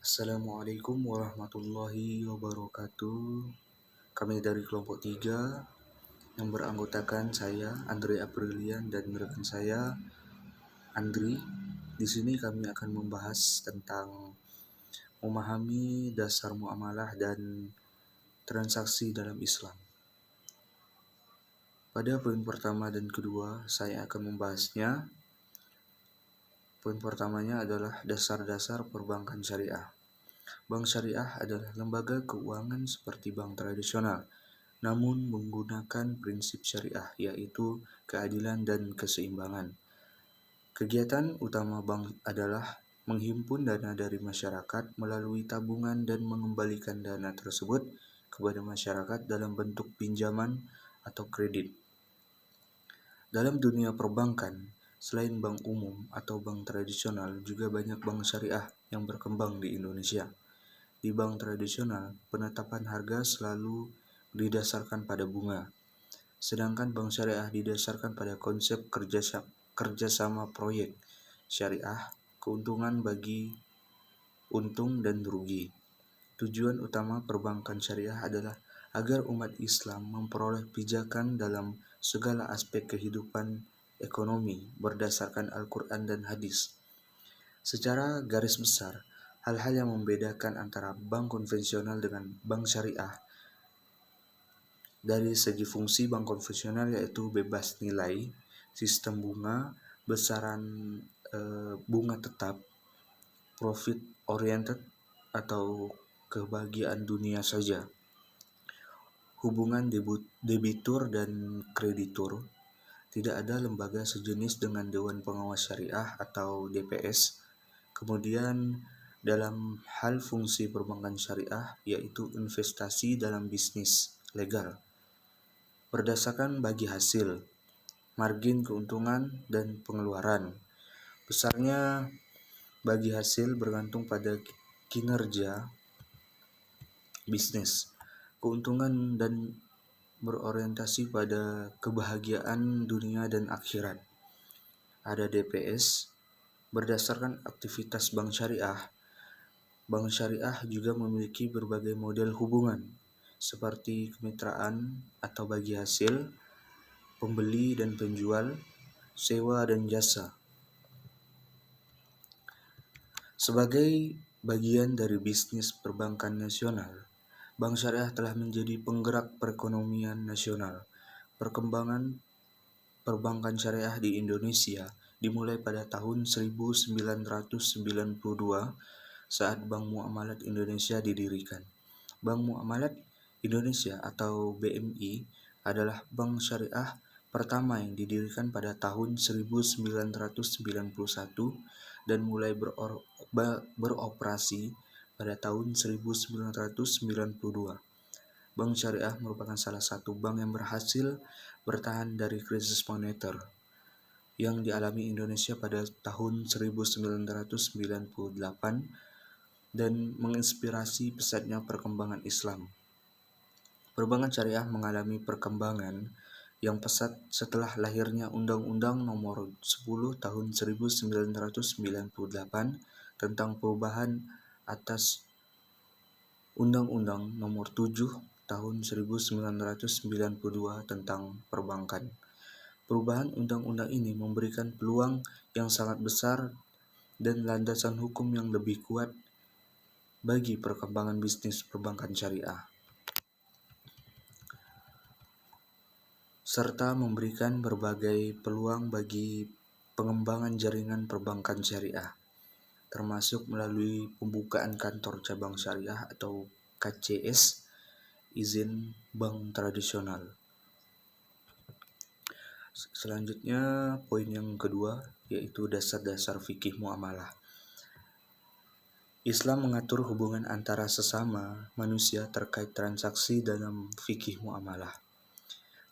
Assalamualaikum warahmatullahi wabarakatuh. Kami dari kelompok 3 yang beranggotakan saya, Andre Aprilian, dan rekan saya, Andri. Di sini kami akan membahas tentang memahami dasar muamalah dan transaksi dalam Islam. Pada poin pertama dan kedua, saya akan membahasnya. Poin pertamanya adalah dasar-dasar perbankan syariah. Bank syariah adalah lembaga keuangan seperti bank tradisional, namun menggunakan prinsip syariah, yaitu keadilan dan keseimbangan. Kegiatan utama bank adalah menghimpun dana dari masyarakat melalui tabungan dan mengembalikan dana tersebut kepada masyarakat dalam bentuk pinjaman atau kredit. Dalam dunia perbankan, selain bank umum atau bank tradisional, juga banyak bank syariah yang berkembang di Indonesia. Di bank tradisional, penetapan harga selalu didasarkan pada bunga, sedangkan bank syariah didasarkan pada konsep kerjasama proyek syariah, keuntungan bagi untung dan rugi. Tujuan utama perbankan syariah adalah agar umat Islam memperoleh pijakan dalam segala aspek kehidupan ekonomi berdasarkan Al-Quran dan hadis. Secara garis besar, hal-hal yang membedakan antara bank konvensional dengan bank syariah dari segi fungsi bank konvensional yaitu bebas nilai, sistem bunga, besaran bunga tetap, profit oriented atau kebahagiaan dunia saja. Hubungan debitur dan kreditur. Tidak ada lembaga sejenis dengan Dewan Pengawas Syariah atau DPS. Kemudian dalam hal fungsi perbankan syariah yaitu investasi dalam bisnis legal berdasarkan bagi hasil, margin keuntungan dan pengeluaran. Besarnya bagi hasil bergantung pada kinerja bisnis, keuntungan dan berorientasi pada kebahagiaan dunia dan akhirat. Ada DPS. Berdasarkan aktivitas bank syariah juga memiliki berbagai model hubungan seperti kemitraan atau bagi hasil, pembeli dan penjual, sewa dan jasa. Sebagai bagian dari bisnis perbankan nasional, bank syariah telah menjadi penggerak perekonomian nasional. Perkembangan perbankan syariah di Indonesia dimulai pada tahun 1992 saat Bank Muamalat Indonesia didirikan. Bank Muamalat Indonesia atau BMI adalah bank syariah pertama yang didirikan pada tahun 1991 dan mulai beroperasi pada tahun 1992. Bank syariah merupakan salah satu bank yang berhasil bertahan dari krisis moneter yang dialami Indonesia pada tahun 1998 dan menginspirasi pesatnya perkembangan Islam. Perbankan syariah mengalami perkembangan yang pesat setelah lahirnya Undang-Undang Nomor 10 Tahun 1998 tentang perubahan atas Undang-Undang Nomor 7 Tahun 1992 tentang perbankan. Perubahan undang-undang ini memberikan peluang yang sangat besar dan landasan hukum yang lebih kuat bagi perkembangan bisnis perbankan syariah, serta memberikan berbagai peluang bagi pengembangan jaringan perbankan syariah, termasuk melalui pembukaan kantor cabang syariah atau KCS, izin bank tradisional. Selanjutnya, poin yang kedua yaitu dasar-dasar fikih muamalah. Islam mengatur hubungan antara sesama manusia terkait transaksi dalam fikih muamalah.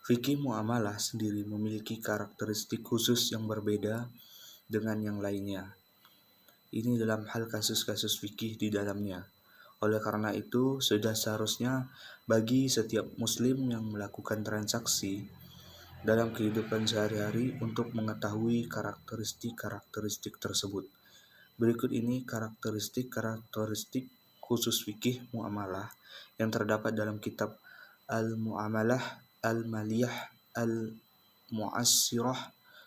Fikih muamalah sendiri memiliki karakteristik khusus yang berbeda dengan yang lainnya. Ini dalam hal kasus-kasus fikih di dalamnya. Oleh karena itu, sudah seharusnya bagi setiap muslim yang melakukan transaksi dalam kehidupan sehari-hari untuk mengetahui karakteristik tersebut. Berikut ini karakteristik khusus fikih muamalah yang terdapat dalam kitab Al-Muamalah Al-Maliyah Al-Mu'assirah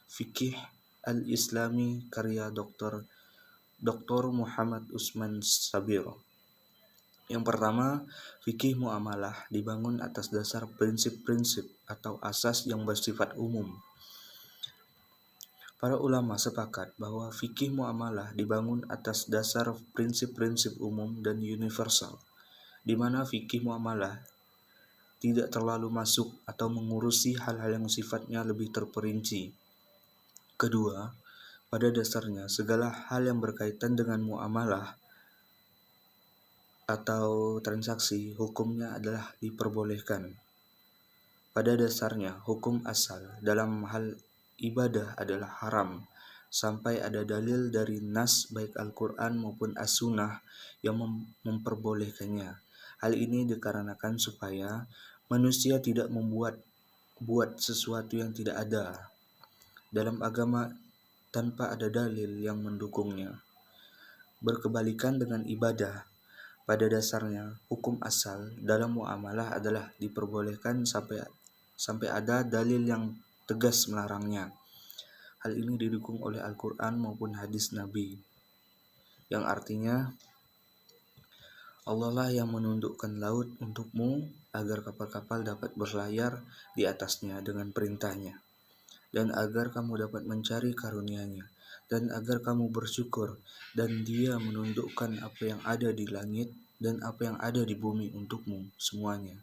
Fikih Al-Islami karya Dr. Muhammad Usman Sabir. Yang pertama, fikih muamalah dibangun atas dasar prinsip-prinsip atau asas yang bersifat umum. Para ulama sepakat bahwa fikih muamalah dibangun atas dasar prinsip-prinsip umum dan universal, di mana fikih muamalah tidak terlalu masuk atau mengurusi hal-hal yang sifatnya lebih terperinci. Kedua, pada dasarnya segala hal yang berkaitan dengan muamalah atau transaksi hukumnya adalah diperbolehkan. Pada dasarnya, hukum asal dalam hal ibadah adalah haram, sampai ada dalil dari nas baik Al-Quran maupun As-Sunnah yang memperbolehkannya. Hal ini dikarenakan supaya manusia tidak membuat sesuatu yang tidak ada dalam agama tanpa ada dalil yang mendukungnya. Berkebalikan dengan ibadah, pada dasarnya hukum asal dalam muamalah adalah diperbolehkan sampai ada dalil yang tegas melarangnya. Hal ini didukung oleh Al-Quran maupun hadis Nabi, yang artinya Allah lah yang menundukkan laut untukmu agar kapal-kapal dapat berlayar di atasnya dengan perintahnya, dan agar kamu dapat mencari karunia-Nya, dan agar kamu bersyukur, dan Dia menundukkan apa yang ada di langit dan apa yang ada di bumi untukmu semuanya.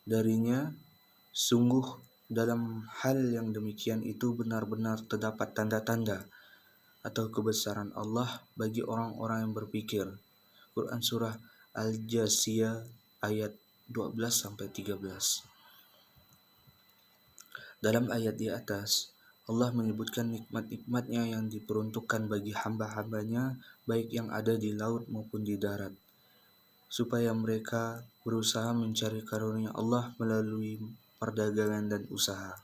Darinya, sungguh dalam hal yang demikian itu benar-benar terdapat tanda-tanda atau kebesaran Allah bagi orang-orang yang berpikir. Quran Surah Al-Jasiyah ayat 12-13. Dalam ayat di atas, Allah menyebutkan nikmat-nikmatnya yang diperuntukkan bagi hamba-hambanya baik yang ada di laut maupun di darat, supaya mereka berusaha mencari karunia Allah melalui perdagangan dan usaha.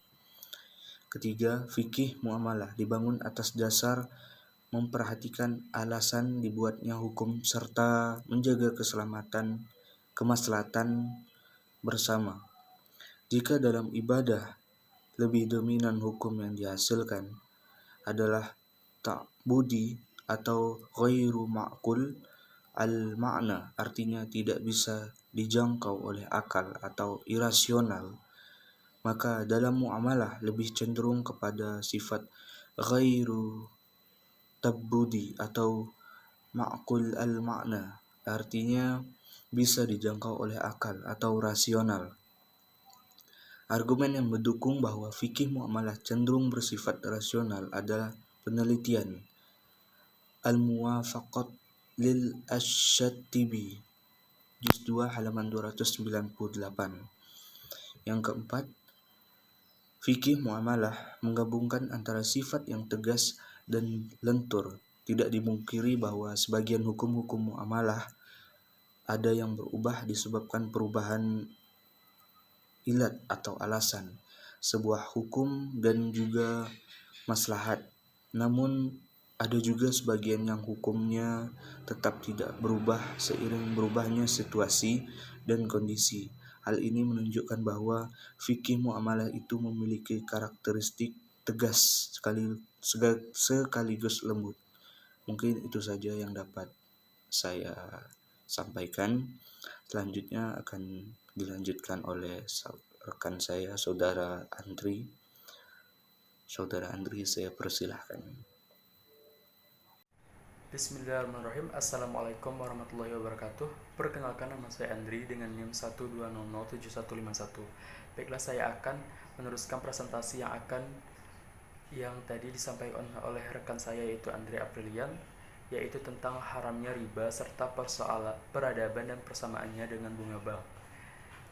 Ketiga, fikih muamalah dibangun atas dasar memperhatikan alasan dibuatnya hukum serta menjaga kemaslahatan bersama. Jika dalam ibadah lebih dominan hukum yang dihasilkan adalah ta'budi atau ghairu ma'qul al-ma'na, artinya tidak bisa dijangkau oleh akal atau irasional, maka dalam muamalah lebih cenderung kepada sifat ghairu tabudi atau ma'qul al-ma'na, artinya bisa dijangkau oleh akal atau rasional. Argumen yang mendukung bahwa fikih muamalah cenderung bersifat rasional adalah penelitian Al-Muwafaqat lil Ash-Shatibi juz 2 halaman 298. Yang keempat, fikih muamalah menggabungkan antara sifat yang tegas dan lentur. Tidak dimungkiri bahwa sebagian hukum-hukum muamalah ada yang berubah disebabkan perubahan ilat atau alasan sebuah hukum dan juga maslahat. Namun ada juga sebagian yang hukumnya tetap tidak berubah seiring berubahnya situasi dan kondisi. Hal ini menunjukkan bahwa fikih muamalah itu memiliki karakteristik tegas sekaligus lembut. Mungkin itu saja yang dapat saya sampaikan. Selanjutnya akan dilanjutkan oleh rekan saya, Saudara Andri. Saudara Andri, saya persilahkan. Bismillahirrahmanirrahim. Assalamualaikum warahmatullahi wabarakatuh. Perkenalkan, nama saya Andri dengan NIM 1207151. Baiklah, saya akan meneruskan presentasi yang tadi disampaikan oleh rekan saya yaitu Andre Aprilian, yaitu tentang haramnya riba serta persoalan peradaban dan persamaannya dengan bunga bank.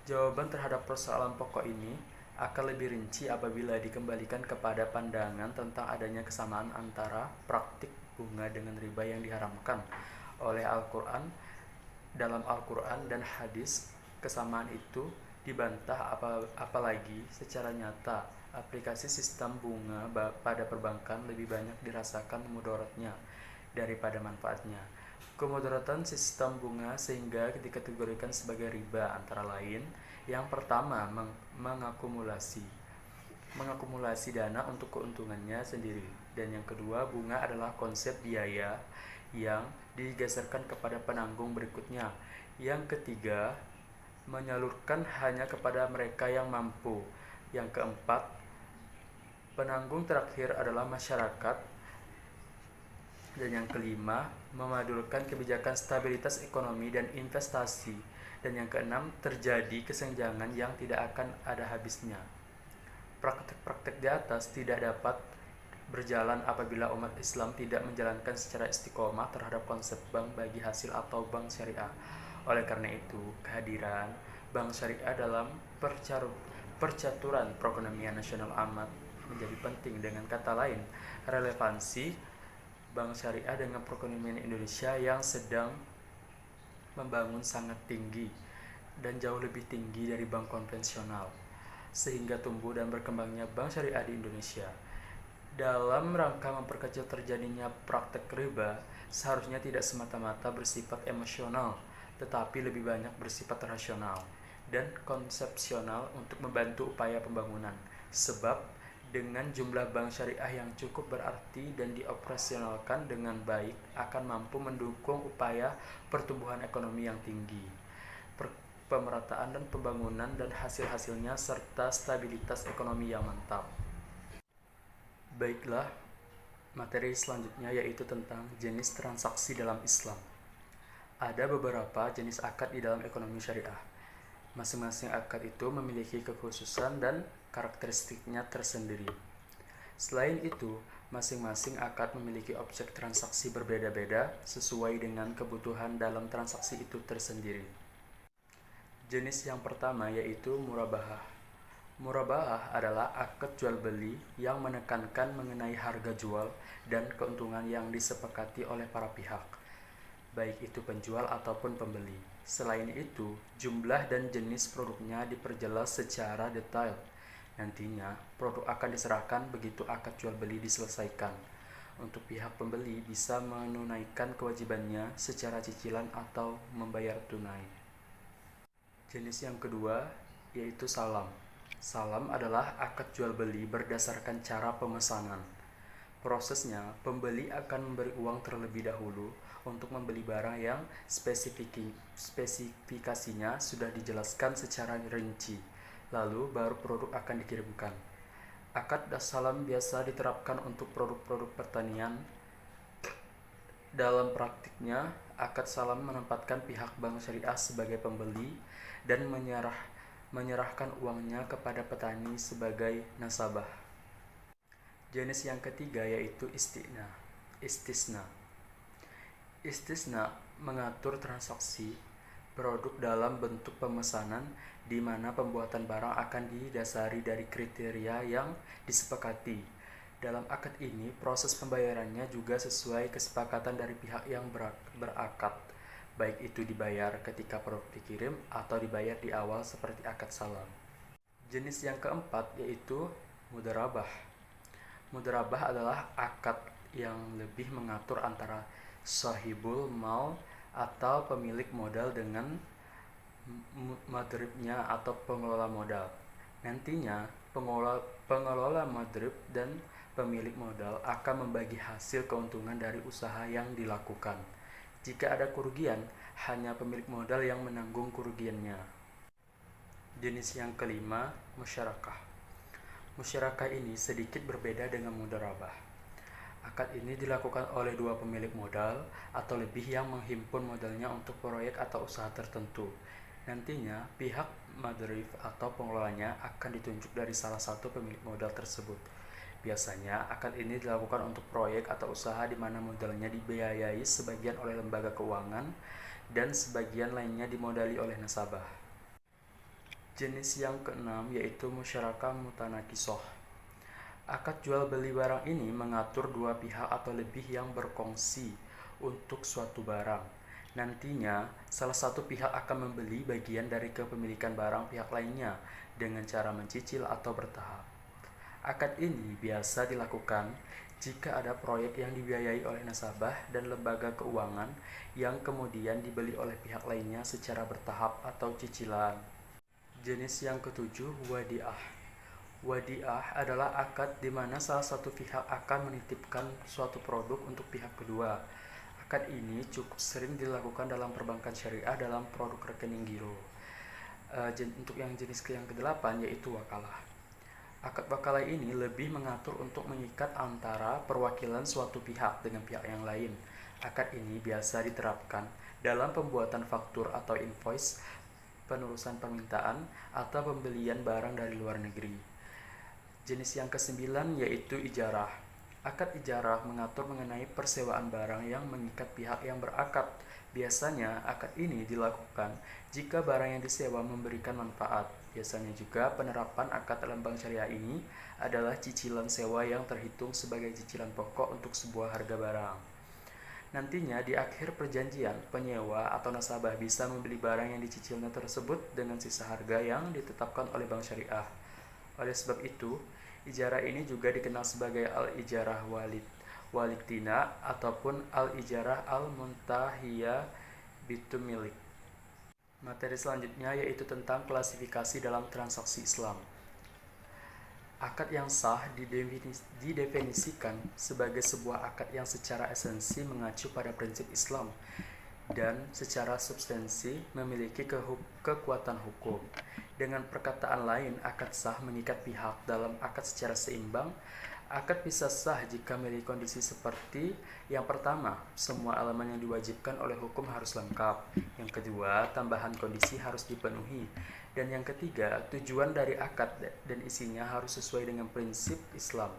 Jawaban terhadap persoalan pokok ini akan lebih rinci apabila dikembalikan kepada pandangan tentang adanya kesamaan antara praktik bunga dengan riba yang diharamkan oleh Al-Quran. Dalam Al-Quran dan hadis, kesamaan itu dibantah apalagi secara nyata aplikasi sistem bunga pada perbankan lebih banyak dirasakan mudaratnya, daripada manfaatnya. Kemudaratan sistem bunga sehingga dikategorikan sebagai riba antara lain, yang pertama mengakumulasi dana untuk keuntungannya sendiri, dan yang kedua bunga adalah konsep biaya yang digeserkan kepada penanggung berikutnya. Yang ketiga, menyalurkan hanya kepada mereka yang mampu. Yang keempat, penanggung terakhir adalah masyarakat. Dan yang kelima, memadulkan kebijakan stabilitas ekonomi dan investasi. Dan yang keenam, terjadi kesenjangan yang tidak akan ada habisnya. Praktek-praktek di atas tidak dapat berjalan apabila umat Islam tidak menjalankan secara istiqomah terhadap konsep bank bagi hasil atau bank syariah. Oleh karena itu, kehadiran bank syariah dalam percaturan perekonomian nasional amat menjadi penting. Dengan kata lain, relevansi bank syariah dengan perekonomian Indonesia yang sedang membangun sangat tinggi dan jauh lebih tinggi dari bank konvensional, sehingga tumbuh dan berkembangnya bank syariah di Indonesia. Dalam rangka memperkecil terjadinya praktek riba, seharusnya tidak semata-mata bersifat emosional, tetapi lebih banyak bersifat rasional dan konsepsional untuk membantu upaya pembangunan. Sebab dengan jumlah bank syariah yang cukup berarti dan dioperasionalkan dengan baik akan mampu mendukung upaya pertumbuhan ekonomi yang tinggi, pemerataan dan pembangunan dan hasil-hasilnya, serta stabilitas ekonomi yang mantap. Baiklah, materi selanjutnya yaitu tentang jenis transaksi dalam Islam. Ada beberapa jenis akad di dalam ekonomi syariah. Masing-masing akad itu memiliki kekhususan dan karakteristiknya tersendiri. Selain itu, masing-masing akad memiliki objek transaksi berbeda-beda sesuai dengan kebutuhan dalam transaksi itu tersendiri. Jenis yang pertama yaitu murabahah. Murabahah adalah akad jual beli yang menekankan mengenai harga jual dan keuntungan yang disepakati oleh para pihak, baik itu penjual ataupun pembeli. Selain itu, jumlah dan jenis produknya diperjelas secara detail. Nantinya, produk akan diserahkan begitu akad jual beli diselesaikan. Untuk pihak pembeli bisa menunaikan kewajibannya secara cicilan atau membayar tunai. Jenis yang kedua yaitu salam. Salam adalah akad jual beli berdasarkan cara pemesanan. Prosesnya, pembeli akan memberi uang terlebih dahulu untuk membeli barang yang spesifikasinya sudah dijelaskan secara rinci. Lalu baru produk akan dikirimkan. Akad salam biasa diterapkan untuk produk-produk pertanian. Dalam praktiknya, akad salam menempatkan pihak bank syariah sebagai pembeli dan menyerahkan uangnya kepada petani sebagai nasabah. Jenis yang ketiga yaitu istisna. Istisna mengatur transaksi produk dalam bentuk pemesanan di mana pembuatan barang akan didasari dari kriteria yang disepakati. Dalam akad ini, proses pembayarannya juga sesuai kesepakatan dari pihak yang berakad, baik itu dibayar ketika produk dikirim atau dibayar di awal seperti akad salam. Jenis yang keempat yaitu mudharabah. Mudharabah adalah akad yang lebih mengatur antara sahibul mal atau pemilik modal dengan madribnya atau pengelola modal. Nantinya, pengelola madrib dan pemilik modal akan membagi hasil keuntungan dari usaha yang dilakukan. Jika ada kerugian, hanya pemilik modal yang menanggung kerugiannya. Jenis yang kelima, musyarakah. Musyarakah ini sedikit berbeda dengan mudharabah. Akad ini dilakukan oleh dua pemilik modal atau lebih yang menghimpun modalnya untuk proyek atau usaha tertentu. Nantinya, pihak madrib atau pengelolanya akan ditunjuk dari salah satu pemilik modal tersebut. Biasanya, akad ini dilakukan untuk proyek atau usaha di mana modalnya dibiayai sebagian oleh lembaga keuangan dan sebagian lainnya dimodali oleh nasabah. Jenis yang keenam yaitu musyarakah mutanakishoh. Akad jual beli barang ini mengatur dua pihak atau lebih yang berkongsi untuk suatu barang. Nantinya, salah satu pihak akan membeli bagian dari kepemilikan barang pihak lainnya dengan cara mencicil atau bertahap. Akad ini biasa dilakukan jika ada proyek yang dibiayai oleh nasabah dan lembaga keuangan yang kemudian dibeli oleh pihak lainnya secara bertahap atau cicilan. Jenis yang ketujuh, wadiah. Wadiah adalah akad di mana salah satu pihak akan menitipkan suatu produk untuk pihak kedua. Akad ini cukup sering dilakukan dalam perbankan syariah dalam produk rekening giro. Untuk yang jenis yang ke-8 yaitu wakalah. Akad wakalah ini lebih mengatur untuk mengikat antara perwakilan suatu pihak dengan pihak yang lain. Akad ini biasa diterapkan dalam pembuatan faktur atau invoice, penerusan permintaan, atau pembelian barang dari luar negeri. Jenis yang ke-9 yaitu ijarah. Akad ijarah mengatur mengenai persewaan barang yang mengikat pihak yang berakad. Biasanya akad ini dilakukan jika barang yang disewa memberikan manfaat. Biasanya juga penerapan akad dalam bank syariah ini adalah cicilan sewa yang terhitung sebagai cicilan pokok untuk sebuah harga barang. Nantinya di akhir perjanjian, penyewa atau nasabah bisa membeli barang yang dicicilnya tersebut dengan sisa harga yang ditetapkan oleh bank syariah. Oleh sebab itu, ijarah ini juga dikenal sebagai al-ijarah waliktina ataupun al-ijarah al-muntahiyah bitumilik. Materi selanjutnya yaitu tentang klasifikasi dalam transaksi Islam. Akad yang sah didefinisikan sebagai sebuah akad yang secara esensi mengacu pada prinsip Islam dan secara substansi memiliki kekuatan hukum. Dengan perkataan lain, akad sah mengikat pihak dalam akad secara seimbang. Akad bisa sah jika memiliki kondisi seperti yang pertama, semua elemen yang diwajibkan oleh hukum harus lengkap. Yang kedua, tambahan kondisi harus dipenuhi. Dan yang ketiga, tujuan dari akad dan isinya harus sesuai dengan prinsip Islam.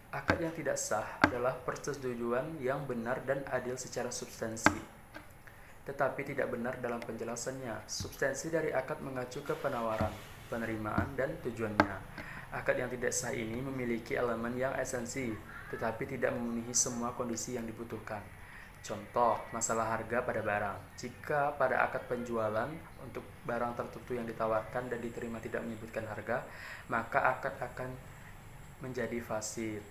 Akad yang tidak sah adalah persetujuan yang benar dan adil secara substansi, tetapi tidak benar dalam penjelasannya. Substansi dari akad mengacu ke penawaran, penerimaan, dan tujuannya. Akad yang tidak sah ini memiliki elemen yang esensi, tetapi tidak memenuhi semua kondisi yang dibutuhkan. Contoh, masalah harga pada barang. Jika pada akad penjualan untuk barang tertentu yang ditawarkan dan diterima tidak menyebutkan harga, maka akad akan menjadi fasid.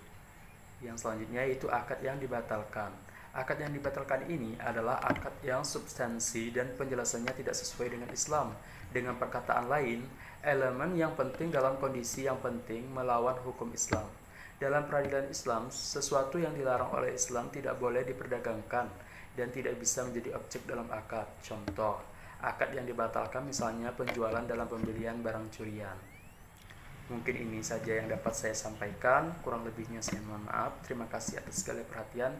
Yang selanjutnya yaitu akad yang dibatalkan. Akad yang dibatalkan ini adalah akad yang substansi dan penjelasannya tidak sesuai dengan Islam. Dengan perkataan lain, elemen yang penting dalam kondisi yang penting melawan hukum Islam. Dalam peradilan Islam, sesuatu yang dilarang oleh Islam tidak boleh diperdagangkan dan tidak bisa menjadi objek dalam akad. Contoh, akad yang dibatalkan misalnya penjualan dalam pembelian barang curian. Mungkin ini saja yang dapat saya sampaikan, kurang lebihnya saya mohon maaf. Terima kasih atas segala perhatian.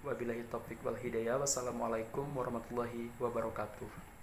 Wabillahi taufiq wal hidayah. Wassalamualaikum warahmatullahi wabarakatuh.